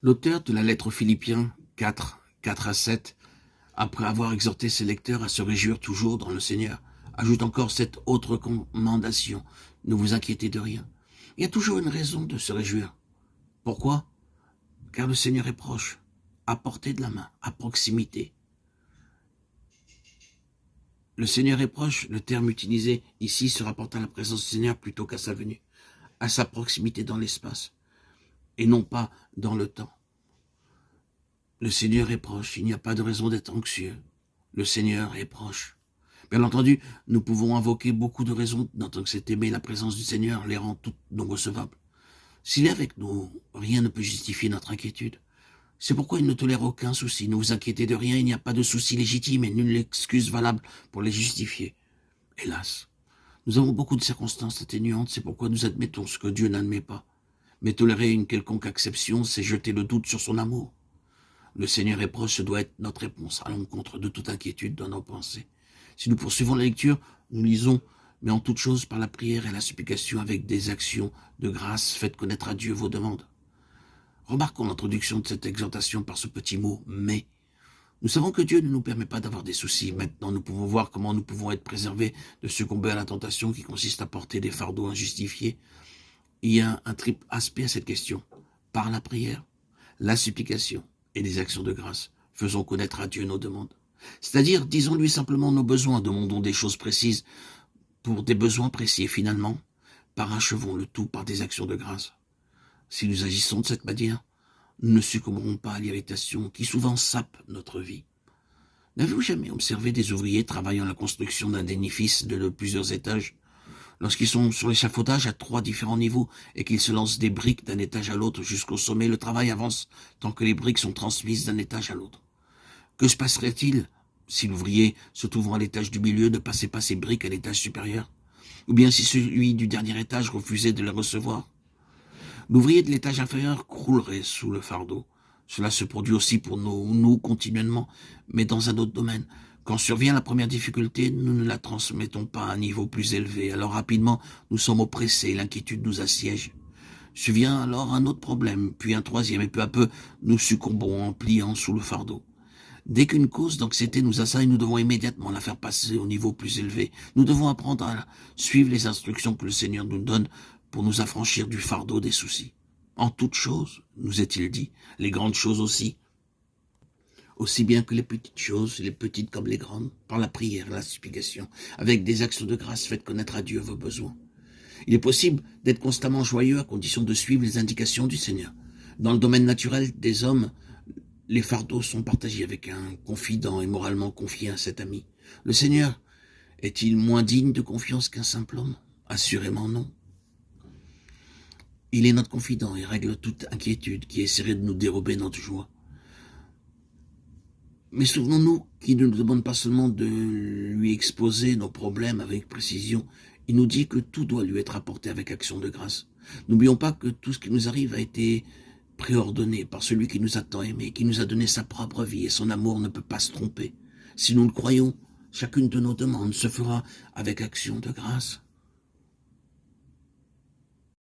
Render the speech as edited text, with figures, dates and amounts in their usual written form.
L'auteur de la lettre aux Philippiens 4, 4 à 7, après avoir exhorté ses lecteurs à se réjouir toujours dans le Seigneur, ajoute encore cette autre recommandation: ne vous inquiétez de rien. Il y a toujours une raison de se réjouir. Pourquoi? Car le Seigneur est proche, à portée de la main, à proximité. Le Seigneur est proche, le terme utilisé ici se rapporte à la présence du Seigneur plutôt qu'à sa venue, à sa proximité dans l'espace, et non pas dans le temps. Le Seigneur est proche, il n'y a pas de raison d'être anxieux. Le Seigneur est proche. Bien entendu, nous pouvons invoquer beaucoup de raisons en tant que c'est aimer la présence du Seigneur, les rend toutes non recevables. S'il est avec nous, rien ne peut justifier notre inquiétude. C'est pourquoi il ne tolère aucun souci. Ne vous inquiétez de rien, il n'y a pas de souci légitime et nulle excuse valable pour les justifier. Hélas, nous avons beaucoup de circonstances atténuantes, c'est pourquoi nous admettons ce que Dieu n'admet pas. Mais tolérer une quelconque acception, c'est jeter le doute sur son amour. Le Seigneur est proche, ce doit être notre réponse à l'encontre de toute inquiétude dans nos pensées. Si nous poursuivons la lecture, nous lisons: mais en toute chose par la prière et la supplication avec des actions de grâce, faites connaître à Dieu vos demandes. Remarquons l'introduction de cette exhortation par ce petit mot « mais ». Nous savons que Dieu ne nous permet pas d'avoir des soucis. Maintenant, nous pouvons voir comment nous pouvons être préservés de succomber à la tentation qui consiste à porter des fardeaux injustifiés. Il y a un triple aspect à cette question. Par la prière, la supplication et des actions de grâce, faisons connaître à Dieu nos demandes. C'est-à-dire, disons-lui simplement nos besoins, demandons des choses précises pour des besoins précis et finalement, parachevons le tout par des actions de grâce. Si nous agissons de cette manière, nous ne succomberons pas à l'irritation qui souvent sape notre vie. N'avez-vous jamais observé des ouvriers travaillant à la construction d'un édifice de plusieurs étages? Lorsqu'ils sont sur l'échafaudage à 3 différents niveaux et qu'ils se lancent des briques d'un étage à l'autre jusqu'au sommet, le travail avance tant que les briques sont transmises d'un étage à l'autre. Que se passerait-il si l'ouvrier se trouvant à l'étage du milieu ne passait pas ses briques à l'étage supérieur? Ou bien si celui du dernier étage refusait de les recevoir? L'ouvrier de l'étage inférieur croulerait sous le fardeau. Cela se produit aussi pour nous continuellement, mais dans un autre domaine. Quand survient la première difficulté, nous ne la transmettons pas à un niveau plus élevé. Alors rapidement, nous sommes oppressés, l'inquiétude nous assiège. Survient alors un autre problème, puis un troisième, et peu à peu, nous succombons en pliant sous le fardeau. Dès qu'une cause d'anxiété nous assaille, nous devons immédiatement la faire passer au niveau plus élevé. Nous devons apprendre à suivre les instructions que le Seigneur nous donne pour nous affranchir du fardeau des soucis. En toutes choses, nous est-il dit, les grandes choses aussi bien que les petites choses, les petites comme les grandes, par la prière et la supplication, avec des actions de grâce, faites connaître à Dieu vos besoins. Il est possible d'être constamment joyeux à condition de suivre les indications du Seigneur. Dans le domaine naturel des hommes, les fardeaux sont partagés avec un confident et moralement confié à cet ami. Le Seigneur est-il moins digne de confiance qu'un simple homme? Assurément non. Il est notre confident et règle toute inquiétude qui essaierait de nous dérober notre joie. Mais souvenons-nous qu'il ne nous demande pas seulement de lui exposer nos problèmes avec précision, il nous dit que tout doit lui être apporté avec action de grâce. N'oublions pas que tout ce qui nous arrive a été préordonné par celui qui nous a tant aimés, qui nous a donné sa propre vie, et son amour ne peut pas se tromper. Si nous le croyons, chacune de nos demandes se fera avec action de grâce.